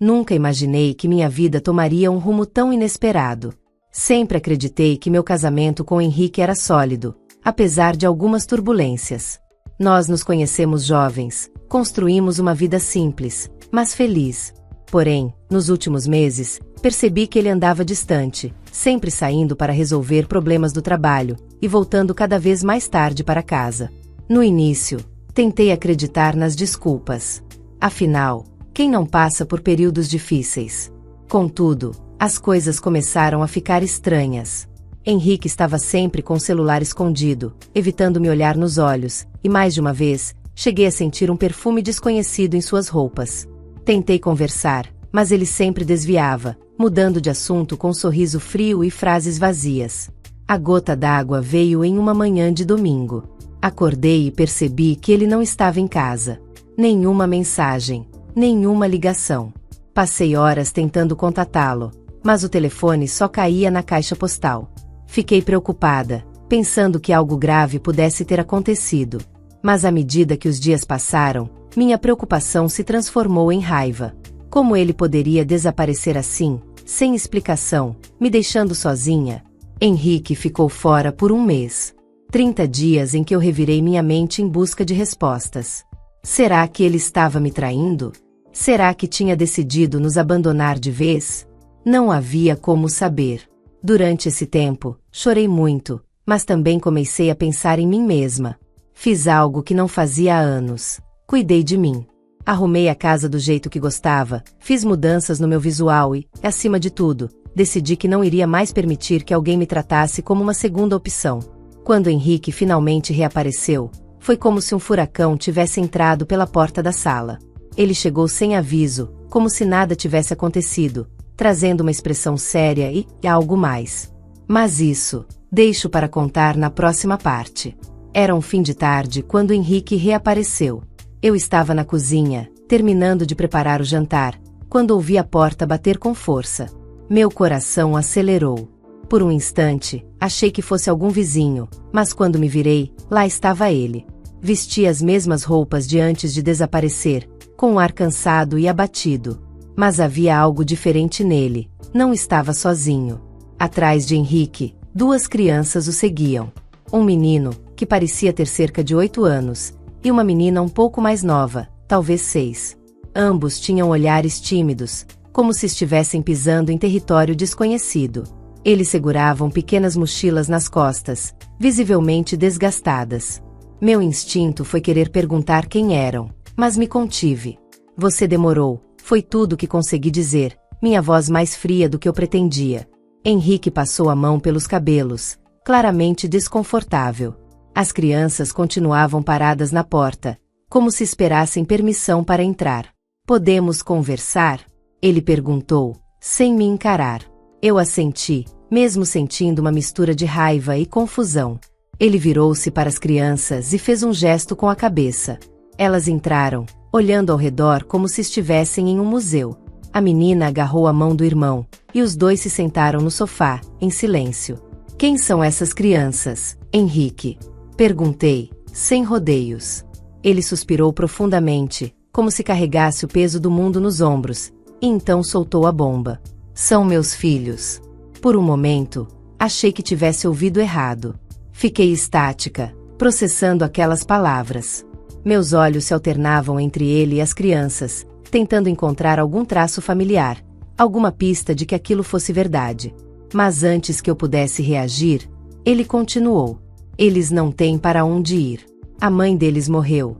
Nunca imaginei que minha vida tomaria um rumo tão inesperado. Sempre acreditei que meu casamento com Henrique era sólido, apesar de algumas turbulências. Nós nos conhecemos jovens, construímos uma vida simples, mas feliz. Porém, nos últimos meses, percebi que ele andava distante, sempre saindo para resolver problemas do trabalho, e voltando cada vez mais tarde para casa. No início, tentei acreditar nas desculpas. Afinal, quem não passa por períodos difíceis? Contudo, as coisas começaram a ficar estranhas. Henrique estava sempre com o celular escondido, evitando me olhar nos olhos, e mais de uma vez, cheguei a sentir um perfume desconhecido em suas roupas. Tentei conversar, mas ele sempre desviava, mudando de assunto com um sorriso frio e frases vazias. A gota d'água veio em uma manhã de domingo. Acordei e percebi que ele não estava em casa. Nenhuma mensagem, nenhuma ligação. Passei horas tentando contatá-lo, mas o telefone só caía na caixa postal. Fiquei preocupada, pensando que algo grave pudesse ter acontecido. Mas à medida que os dias passaram, minha preocupação se transformou em raiva. Como ele poderia desaparecer assim, sem explicação, me deixando sozinha? Henrique ficou fora por um mês. 30 dias em que eu revirei minha mente em busca de respostas. Será que ele estava me traindo? Será que tinha decidido nos abandonar de vez? Não havia como saber. Durante esse tempo, chorei muito, mas também comecei a pensar em mim mesma. Fiz algo que não fazia há anos. Cuidei de mim. Arrumei a casa do jeito que gostava, fiz mudanças no meu visual e, acima de tudo, decidi que não iria mais permitir que alguém me tratasse como uma segunda opção. Quando Henrique finalmente reapareceu, foi como se um furacão tivesse entrado pela porta da sala. Ele chegou sem aviso, como se nada tivesse acontecido, trazendo uma expressão séria e algo mais. Mas isso, deixo para contar na próxima parte. Era um fim de tarde quando Henrique reapareceu. Eu estava na cozinha, terminando de preparar o jantar, quando ouvi a porta bater com força. Meu coração acelerou. Por um instante, achei que fosse algum vizinho, mas quando me virei, lá estava ele. Vestia as mesmas roupas de antes de desaparecer, com um ar cansado e abatido. Mas havia algo diferente nele, não estava sozinho. Atrás de Henrique, 2 crianças o seguiam. Um menino, que parecia ter cerca de 8 anos, e uma menina um pouco mais nova, talvez 6. Ambos tinham olhares tímidos, como se estivessem pisando em território desconhecido. Eles seguravam pequenas mochilas nas costas, visivelmente desgastadas. Meu instinto foi querer perguntar quem eram, mas me contive. Você demorou, foi tudo que consegui dizer, minha voz mais fria do que eu pretendia. Henrique passou a mão pelos cabelos, claramente desconfortável. As crianças continuavam paradas na porta, como se esperassem permissão para entrar. Podemos conversar? Ele perguntou, sem me encarar. Eu assenti, mesmo sentindo uma mistura de raiva e confusão. Ele virou-se para as crianças e fez um gesto com a cabeça. Elas entraram, olhando ao redor como se estivessem em um museu. A menina agarrou a mão do irmão, e os dois se sentaram no sofá, em silêncio. Quem são essas crianças, Henrique? Perguntei, sem rodeios. Ele suspirou profundamente, como se carregasse o peso do mundo nos ombros, e então soltou a bomba. São meus filhos. Por um momento, achei que tivesse ouvido errado. Fiquei estática, processando aquelas palavras. Meus olhos se alternavam entre ele e as crianças, tentando encontrar algum traço familiar, alguma pista de que aquilo fosse verdade. Mas antes que eu pudesse reagir, ele continuou. Eles não têm para onde ir. A mãe deles morreu.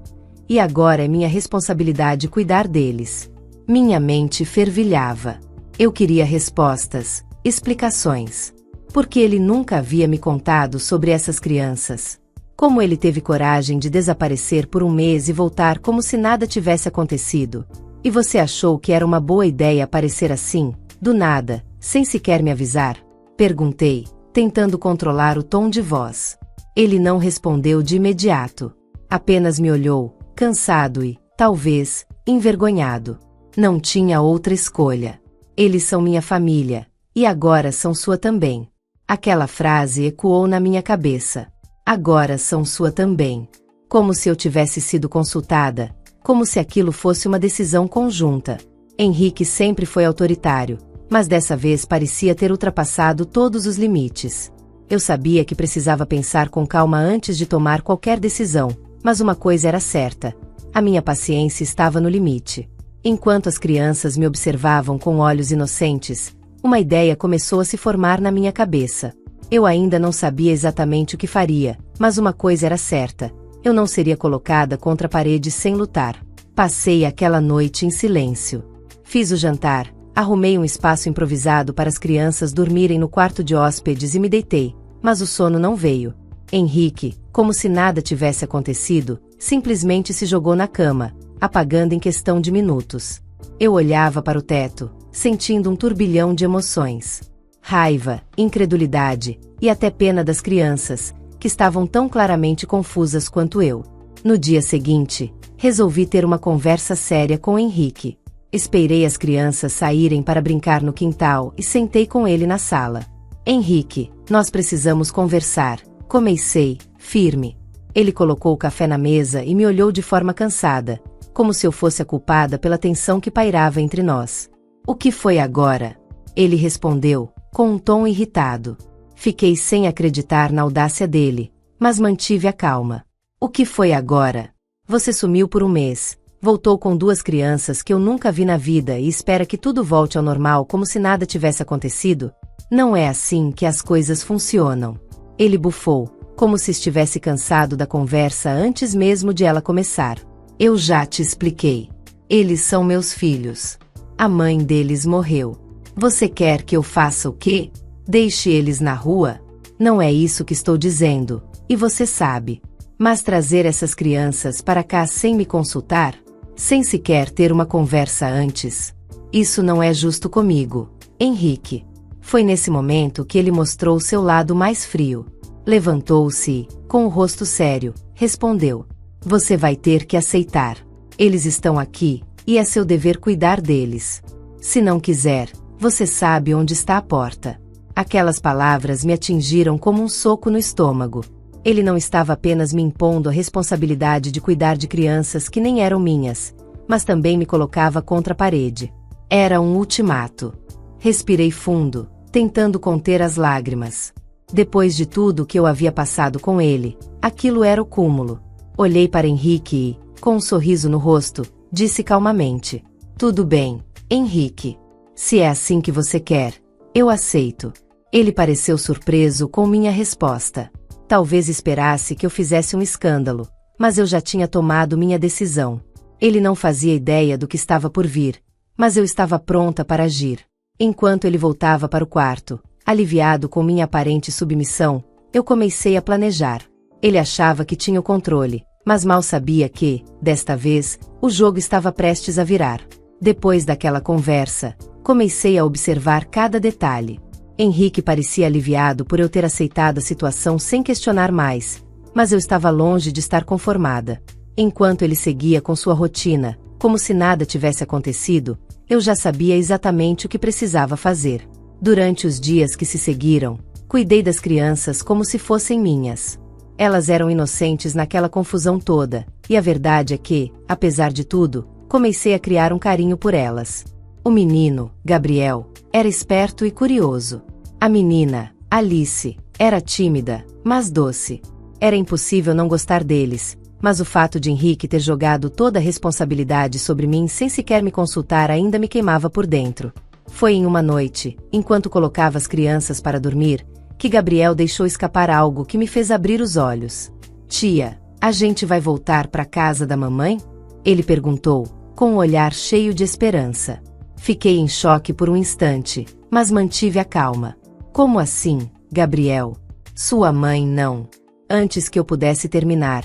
E agora é minha responsabilidade cuidar deles. Minha mente fervilhava. Eu queria respostas, explicações. Porque ele nunca havia me contado sobre essas crianças. Como ele teve coragem de desaparecer por um mês e voltar como se nada tivesse acontecido? E você achou que era uma boa ideia aparecer assim, do nada, sem sequer me avisar? Perguntei, tentando controlar o tom de voz. Ele não respondeu de imediato. Apenas me olhou, cansado e, talvez, envergonhado. Não tinha outra escolha. Eles são minha família, e agora são sua também. Aquela frase ecoou na minha cabeça. Agora são sua também. Como se eu tivesse sido consultada, como se aquilo fosse uma decisão conjunta. Henrique sempre foi autoritário, mas dessa vez parecia ter ultrapassado todos os limites. Eu sabia que precisava pensar com calma antes de tomar qualquer decisão, mas uma coisa era certa: a minha paciência estava no limite. Enquanto as crianças me observavam com olhos inocentes, uma ideia começou a se formar na minha cabeça. Eu ainda não sabia exatamente o que faria, mas uma coisa era certa: eu não seria colocada contra a parede sem lutar. Passei aquela noite em silêncio. Fiz o jantar, arrumei um espaço improvisado para as crianças dormirem no quarto de hóspedes e me deitei, mas o sono não veio. Henrique, como se nada tivesse acontecido, simplesmente se jogou na cama, apagando em questão de minutos. Eu olhava para o teto, sentindo um turbilhão de emoções. Raiva, incredulidade e até pena das crianças, que estavam tão claramente confusas quanto eu. No dia seguinte, resolvi ter uma conversa séria com Henrique. Esperei as crianças saírem para brincar no quintal e sentei com ele na sala. Henrique, nós precisamos conversar, comecei, firme. Ele colocou o café na mesa e me olhou de forma cansada, como se eu fosse a culpada pela tensão que pairava entre nós. O que foi agora? Ele respondeu, com um tom irritado. Fiquei sem acreditar na audácia dele, mas mantive a calma. O que foi agora? Você sumiu por um mês, voltou com 2 crianças que eu nunca vi na vida e espera que tudo volte ao normal como se nada tivesse acontecido? Não é assim que as coisas funcionam. Ele bufou, como se estivesse cansado da conversa antes mesmo de ela começar. Eu já te expliquei. Eles são meus filhos. A mãe deles morreu. Você quer que eu faça o quê? Deixe eles na rua? Não é isso que estou dizendo, e você sabe. Mas trazer essas crianças para cá sem me consultar? Sem sequer ter uma conversa antes? Isso não é justo comigo, Henrique. Foi nesse momento que ele mostrou seu lado mais frio. Levantou-se e, com o rosto sério, respondeu: Você vai ter que aceitar. Eles estão aqui, e é seu dever cuidar deles. Se não quiser, você sabe onde está a porta. Aquelas palavras me atingiram como um soco no estômago. Ele não estava apenas me impondo a responsabilidade de cuidar de crianças que nem eram minhas, mas também me colocava contra a parede. Era um ultimato. Respirei fundo, tentando conter as lágrimas. Depois de tudo que eu havia passado com ele, aquilo era o cúmulo. Olhei para Henrique e, com um sorriso no rosto, disse calmamente: Tudo bem, Henrique. Se é assim que você quer, eu aceito. Ele pareceu surpreso com minha resposta. Talvez esperasse que eu fizesse um escândalo, mas eu já tinha tomado minha decisão. Ele não fazia ideia do que estava por vir, mas eu estava pronta para agir. Enquanto ele voltava para o quarto, aliviado com minha aparente submissão, eu comecei a planejar. Ele achava que tinha o controle, mas mal sabia que, desta vez, o jogo estava prestes a virar. Depois daquela conversa, comecei a observar cada detalhe. Henrique parecia aliviado por eu ter aceitado a situação sem questionar mais, mas eu estava longe de estar conformada. Enquanto ele seguia com sua rotina, como se nada tivesse acontecido, eu já sabia exatamente o que precisava fazer. Durante os dias que se seguiram, cuidei das crianças como se fossem minhas. Elas eram inocentes naquela confusão toda, e a verdade é que, apesar de tudo, comecei a criar um carinho por elas. O menino, Gabriel, era esperto e curioso. A menina, Alice, era tímida, mas doce. Era impossível não gostar deles, mas o fato de Henrique ter jogado toda a responsabilidade sobre mim sem sequer me consultar ainda me queimava por dentro. Foi em uma noite, enquanto colocava as crianças para dormir, que Gabriel deixou escapar algo que me fez abrir os olhos. Tia, a gente vai voltar para a casa da mamãe? Ele perguntou, com um olhar cheio de esperança. Fiquei em choque por um instante, mas mantive a calma. Como assim, Gabriel? Sua mãe não. Antes que eu pudesse terminar,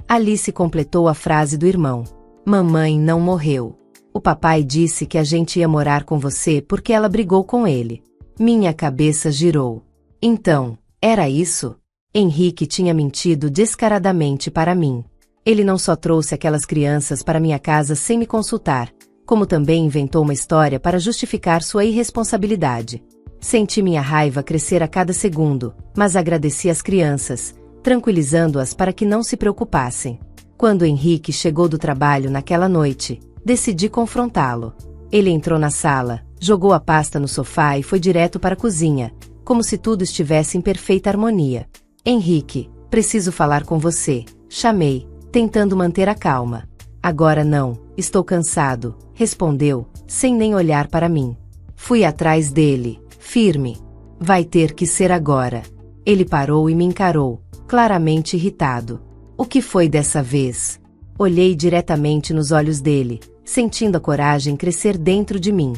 Alice completou a frase do irmão. Mamãe não morreu. O papai disse que a gente ia morar com você porque ela brigou com ele. Minha cabeça girou. Então, era isso? Henrique tinha mentido descaradamente para mim. Ele não só trouxe aquelas crianças para minha casa sem me consultar, como também inventou uma história para justificar sua irresponsabilidade. Senti minha raiva crescer a cada segundo, mas agradeci às crianças, tranquilizando-as para que não se preocupassem. Quando Henrique chegou do trabalho naquela noite, decidi confrontá-lo. Ele entrou na sala, jogou a pasta no sofá e foi direto para a cozinha, como se tudo estivesse em perfeita harmonia. Henrique, preciso falar com você, chamei, tentando manter a calma. Agora não, estou cansado, respondeu, sem nem olhar para mim. Fui atrás dele, firme. Vai ter que ser agora. Ele parou e me encarou, claramente irritado. O que foi dessa vez? Olhei diretamente nos olhos dele, sentindo a coragem crescer dentro de mim.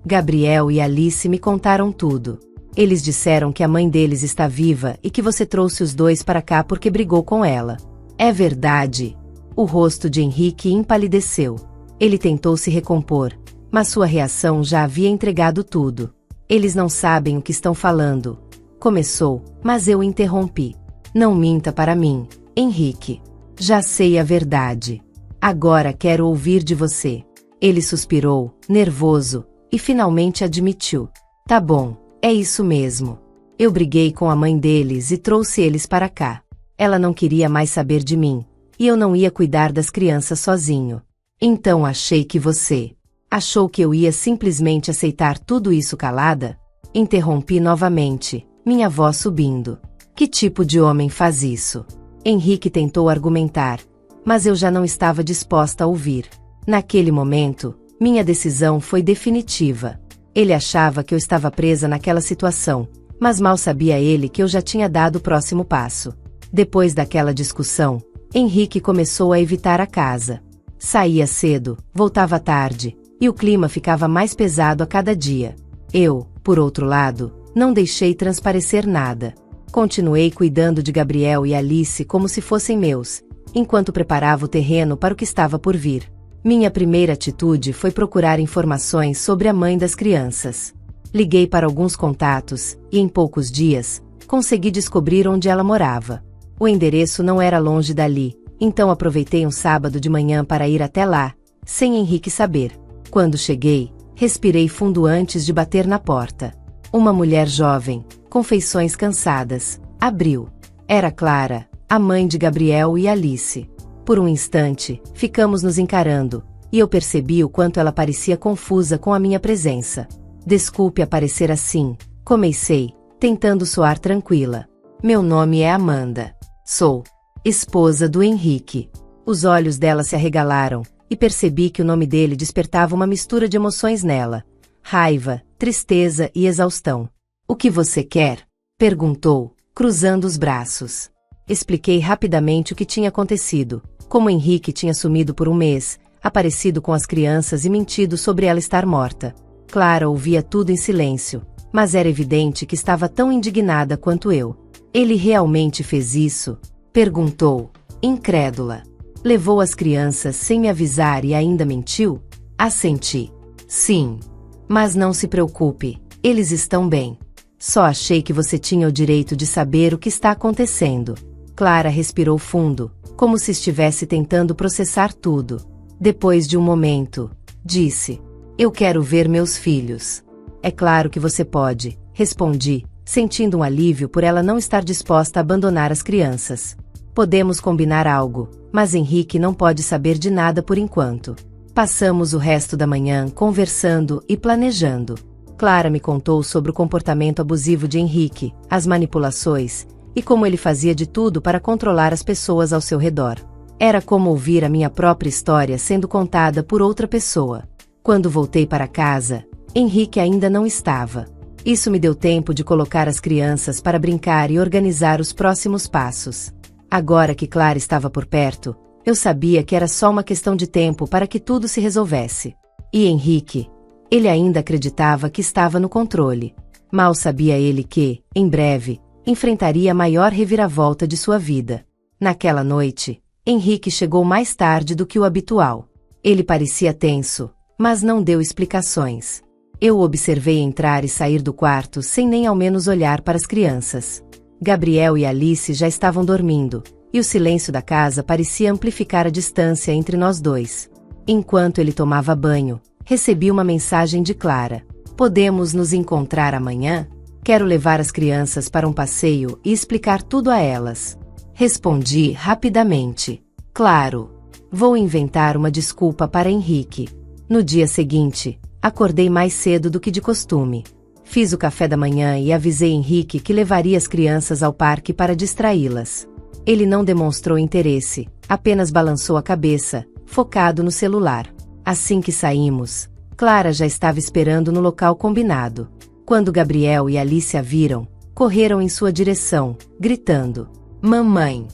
Gabriel e Alice me contaram tudo. Eles disseram que a mãe deles está viva e que você trouxe os dois para cá porque brigou com ela. É verdade. O rosto de Henrique empalideceu. Ele tentou se recompor, mas sua reação já havia entregado tudo. Eles não sabem o que estão falando. Começou, mas eu interrompi. Não minta para mim, Henrique. Já sei a verdade. Agora quero ouvir de você. Ele suspirou, nervoso, e finalmente admitiu. Tá bom, é isso mesmo. Eu briguei com a mãe deles e trouxe eles para cá. Ela não queria mais saber de mim, e eu não ia cuidar das crianças sozinho. Então achei que você... Achou que eu ia simplesmente aceitar tudo isso calada? Interrompi novamente, minha voz subindo. Que tipo de homem faz isso? Henrique tentou argumentar, mas eu já não estava disposta a ouvir. Naquele momento, minha decisão foi definitiva. Ele achava que eu estava presa naquela situação, mas mal sabia ele que eu já tinha dado o próximo passo. Depois daquela discussão, Henrique começou a evitar a casa. Saía cedo, voltava tarde, e o clima ficava mais pesado a cada dia. Eu, por outro lado, não deixei transparecer nada. Continuei cuidando de Gabriel e Alice como se fossem meus, enquanto preparava o terreno para o que estava por vir. Minha primeira atitude foi procurar informações sobre a mãe das crianças. Liguei para alguns contatos, e em poucos dias, consegui descobrir onde ela morava. O endereço não era longe dali, então aproveitei um sábado de manhã para ir até lá, sem Henrique saber. Quando cheguei, respirei fundo antes de bater na porta. Uma mulher jovem, com feições cansadas, abriu. Era Clara, a mãe de Gabriel e Alice. Por um instante, ficamos nos encarando, e eu percebi o quanto ela parecia confusa com a minha presença. Desculpe aparecer assim, comecei, tentando soar tranquila. Meu nome é Amanda. Sou esposa do Henrique. Os olhos dela se arregalaram, e percebi que o nome dele despertava uma mistura de emoções nela. Raiva, tristeza e exaustão. O que você quer? Perguntou, cruzando os braços. Expliquei rapidamente o que tinha acontecido, como Henrique tinha sumido por um mês, aparecido com as crianças e mentido sobre ela estar morta. Clara ouvia tudo em silêncio, mas era evidente que estava tão indignada quanto eu. Ele realmente fez isso? Perguntou, incrédula. Levou as crianças sem me avisar e ainda mentiu? Assenti. Sim. Mas não se preocupe, eles estão bem. Só achei que você tinha o direito de saber o que está acontecendo. Clara respirou fundo, como se estivesse tentando processar tudo. Depois de um momento, disse: Eu quero ver meus filhos. É claro que você pode, respondi, sentindo um alívio por ela não estar disposta a abandonar as crianças. Podemos combinar algo, mas Henrique não pode saber de nada por enquanto. Passamos o resto da manhã conversando e planejando. Clara me contou sobre o comportamento abusivo de Henrique, as manipulações, e como ele fazia de tudo para controlar as pessoas ao seu redor. Era como ouvir a minha própria história sendo contada por outra pessoa. Quando voltei para casa, Henrique ainda não estava. Isso me deu tempo de colocar as crianças para brincar e organizar os próximos passos. Agora que Clara estava por perto, eu sabia que era só uma questão de tempo para que tudo se resolvesse. E Henrique? Ele ainda acreditava que estava no controle. Mal sabia ele que, em breve, enfrentaria a maior reviravolta de sua vida. Naquela noite, Henrique chegou mais tarde do que o habitual. Ele parecia tenso, mas não deu explicações. Eu o observei entrar e sair do quarto sem nem ao menos olhar para as crianças. Gabriel e Alice já estavam dormindo, e o silêncio da casa parecia amplificar a distância entre nós dois. Enquanto ele tomava banho, recebi uma mensagem de Clara. Podemos nos encontrar amanhã? Quero levar as crianças para um passeio e explicar tudo a elas. Respondi rapidamente. Claro. Vou inventar uma desculpa para Henrique. No dia seguinte, Acordei mais cedo do que de costume. Fiz o café da manhã e avisei Henrique que levaria as crianças ao parque para distraí-las. Ele não demonstrou interesse, apenas balançou a cabeça, focado no celular. Assim que saímos, Clara já estava esperando no local combinado. Quando Gabriel e Alice a viram, correram em sua direção, gritando: "Mamãe!"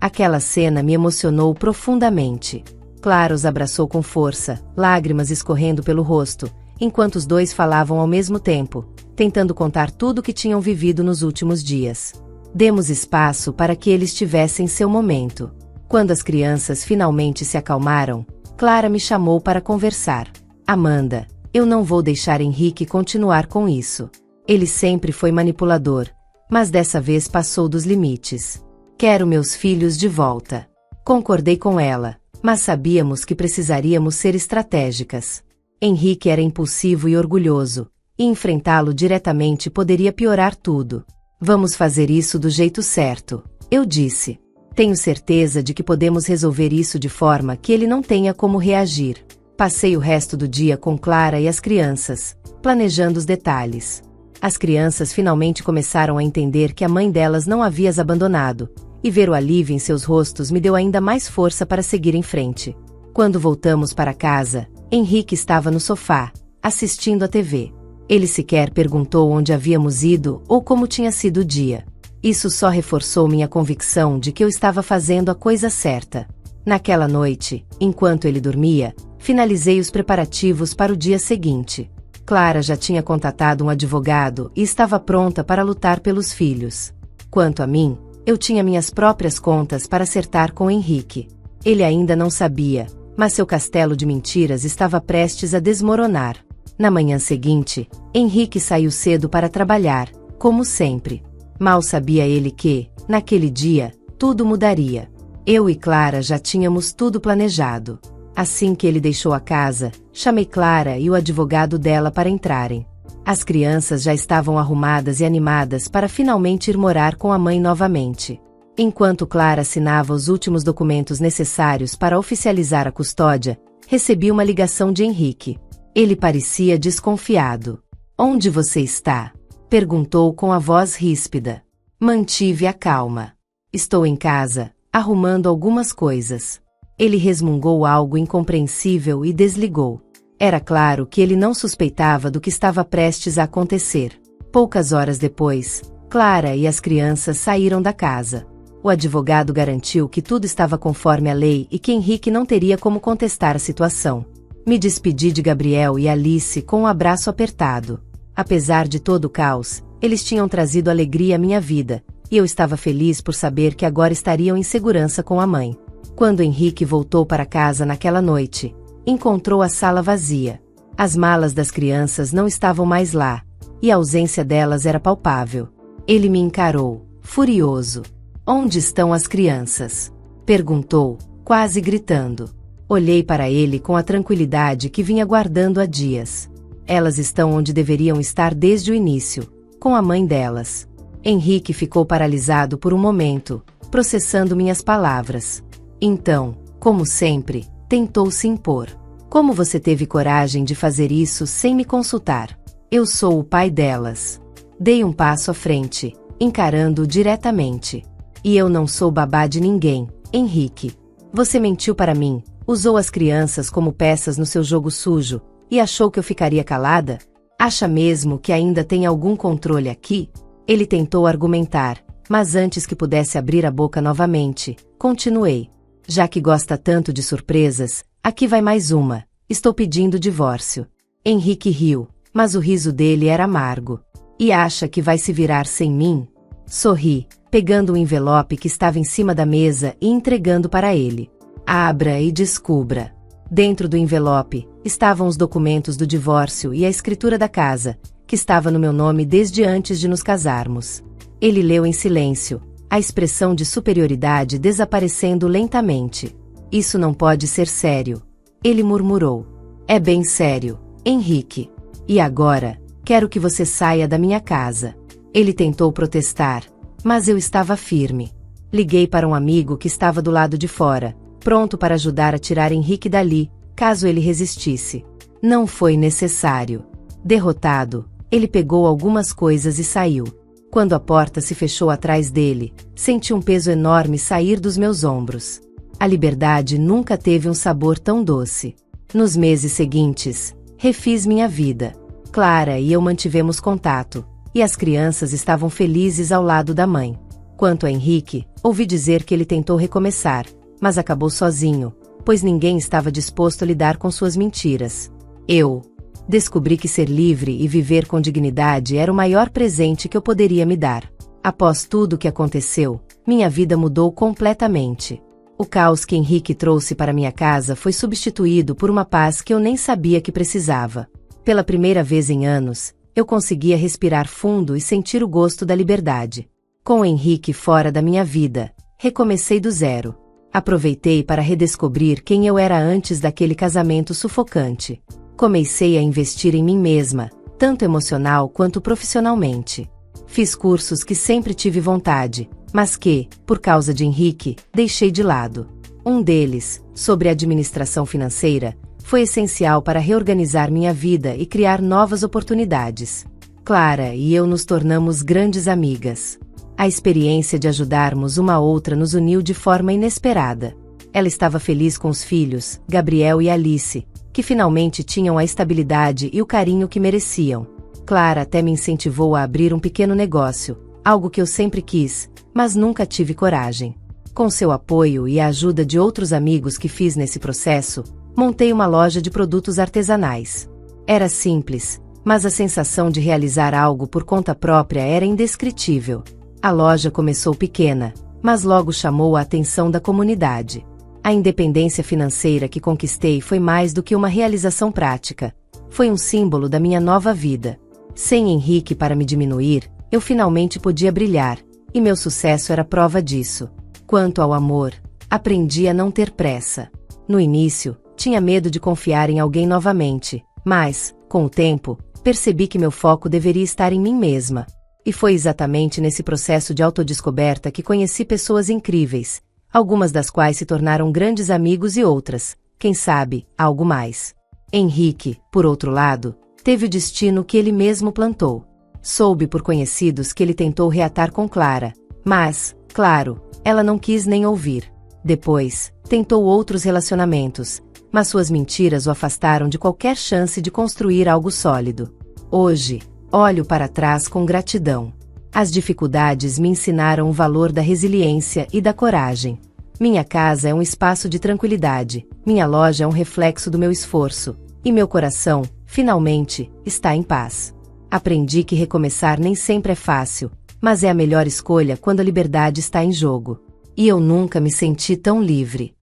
Aquela cena me emocionou profundamente. Clara os abraçou com força, lágrimas escorrendo pelo rosto, enquanto os dois falavam ao mesmo tempo, tentando contar tudo o que tinham vivido nos últimos dias. Demos espaço para que eles tivessem seu momento. Quando as crianças finalmente se acalmaram, Clara me chamou para conversar. "Amanda, eu não vou deixar Henrique continuar com isso. Ele sempre foi manipulador, mas dessa vez passou dos limites. Quero meus filhos de volta." Concordei com ela, mas sabíamos que precisaríamos ser estratégicas. Henrique era impulsivo e orgulhoso, e enfrentá-lo diretamente poderia piorar tudo. "Vamos fazer isso do jeito certo", eu disse. "Tenho certeza de que podemos resolver isso de forma que ele não tenha como reagir." Passei o resto do dia com Clara e as crianças, planejando os detalhes. As crianças finalmente começaram a entender que a mãe delas não havia as abandonado, e ver o alívio em seus rostos me deu ainda mais força para seguir em frente. Quando voltamos para casa, Henrique estava no sofá, assistindo à TV. Ele sequer perguntou onde havíamos ido ou como tinha sido o dia. Isso só reforçou minha convicção de que eu estava fazendo a coisa certa. Naquela noite, enquanto ele dormia, finalizei os preparativos para o dia seguinte. Clara já tinha contatado um advogado e estava pronta para lutar pelos filhos. Quanto a mim, eu tinha minhas próprias contas para acertar com Henrique. Ele ainda não sabia, mas seu castelo de mentiras estava prestes a desmoronar. Na manhã seguinte, Henrique saiu cedo para trabalhar, como sempre. Mal sabia ele que, naquele dia, tudo mudaria. Eu e Clara já tínhamos tudo planejado. Assim que ele deixou a casa, chamei Clara e o advogado dela para entrarem. As crianças já estavam arrumadas e animadas para finalmente ir morar com a mãe novamente. Enquanto Clara assinava os últimos documentos necessários para oficializar a custódia, recebi uma ligação de Henrique. Ele parecia desconfiado. "Onde você está?" perguntou com a voz ríspida. Mantive a calma. "Estou em casa, arrumando algumas coisas." Ele resmungou algo incompreensível e desligou. Era claro que ele não suspeitava do que estava prestes a acontecer. Poucas horas depois, Clara e as crianças saíram da casa. O advogado garantiu que tudo estava conforme a lei e que Henrique não teria como contestar a situação. Me despedi de Gabriel e Alice com um abraço apertado. Apesar de todo o caos, eles tinham trazido alegria à minha vida, e eu estava feliz por saber que agora estariam em segurança com a mãe. Quando Henrique voltou para casa naquela noite, encontrou a sala vazia. As malas das crianças não estavam mais lá, e a ausência delas era palpável. Ele me encarou, furioso. "Onde estão as crianças?" perguntou, quase gritando. Olhei para ele com a tranquilidade que vinha guardando há dias. "Elas estão onde deveriam estar desde o início, com a mãe delas." Henrique ficou paralisado por um momento, processando minhas palavras. Então, como sempre, tentou se impor. "Como você teve coragem de fazer isso sem me consultar? Eu sou o pai delas." Dei um passo à frente, encarando-o diretamente. "E eu não sou babá de ninguém, Henrique. Você mentiu para mim, usou as crianças como peças no seu jogo sujo, e achou que eu ficaria calada? Acha mesmo que ainda tem algum controle aqui?" Ele tentou argumentar, mas antes que pudesse abrir a boca novamente, continuei. "Já que gosta tanto de surpresas, aqui vai mais uma. Estou pedindo divórcio." Henrique riu, mas o riso dele era amargo. "E acha que vai se virar sem mim?" Sorri, pegando o envelope que estava em cima da mesa e entregando para ele. "Abra e descubra." Dentro do envelope, estavam os documentos do divórcio e a escritura da casa, que estava no meu nome desde antes de nos casarmos. Ele leu em silêncio, a expressão de superioridade desaparecendo lentamente. "Isso não pode ser sério." Ele murmurou. "É bem sério, Henrique. E agora, quero que você saia da minha casa." Ele tentou protestar, mas eu estava firme. Liguei para um amigo que estava do lado de fora, pronto para ajudar a tirar Henrique dali, caso ele resistisse. Não foi necessário. Derrotado, ele pegou algumas coisas e saiu. Quando a porta se fechou atrás dele, senti um peso enorme sair dos meus ombros. A liberdade nunca teve um sabor tão doce. Nos meses seguintes, refiz minha vida. Clara e eu mantivemos contato, e as crianças estavam felizes ao lado da mãe. Quanto a Henrique, ouvi dizer que ele tentou recomeçar, mas acabou sozinho, pois ninguém estava disposto a lidar com suas mentiras. Eu descobri que ser livre e viver com dignidade era o maior presente que eu poderia me dar. Após tudo o que aconteceu, minha vida mudou completamente. O caos que Henrique trouxe para minha casa foi substituído por uma paz que eu nem sabia que precisava. Pela primeira vez em anos, eu conseguia respirar fundo e sentir o gosto da liberdade. Com Henrique fora da minha vida, recomecei do zero. Aproveitei para redescobrir quem eu era antes daquele casamento sufocante. Comecei a investir em mim mesma, tanto emocional quanto profissionalmente. Fiz cursos que sempre tive vontade, mas que, por causa de Henrique, deixei de lado. Um deles, sobre administração financeira, foi essencial para reorganizar minha vida e criar novas oportunidades. Clara e eu nos tornamos grandes amigas. A experiência de ajudarmos uma a outra nos uniu de forma inesperada. Ela estava feliz com os filhos, Gabriel e Alice, que finalmente tinham a estabilidade e o carinho que mereciam. Clara até me incentivou a abrir um pequeno negócio, algo que eu sempre quis, mas nunca tive coragem. Com seu apoio e a ajuda de outros amigos que fiz nesse processo, montei uma loja de produtos artesanais. Era simples, mas a sensação de realizar algo por conta própria era indescritível. A loja começou pequena, mas logo chamou a atenção da comunidade. A independência financeira que conquistei foi mais do que uma realização prática. Foi um símbolo da minha nova vida. Sem Henrique para me diminuir, eu finalmente podia brilhar, e meu sucesso era prova disso. Quanto ao amor, aprendi a não ter pressa. No início, tinha medo de confiar em alguém novamente, mas, com o tempo, percebi que meu foco deveria estar em mim mesma. E foi exatamente nesse processo de autodescoberta que conheci pessoas incríveis, algumas das quais se tornaram grandes amigos e outras, quem sabe, algo mais. Henrique, por outro lado, teve o destino que ele mesmo plantou. Soube por conhecidos que ele tentou reatar com Clara, mas, claro, ela não quis nem ouvir. Depois, tentou outros relacionamentos, mas suas mentiras o afastaram de qualquer chance de construir algo sólido. Hoje, olho para trás com gratidão. As dificuldades me ensinaram o valor da resiliência e da coragem. Minha casa é um espaço de tranquilidade, minha loja é um reflexo do meu esforço, e meu coração, finalmente, está em paz. Aprendi que recomeçar nem sempre é fácil, mas é a melhor escolha quando a liberdade está em jogo. E eu nunca me senti tão livre.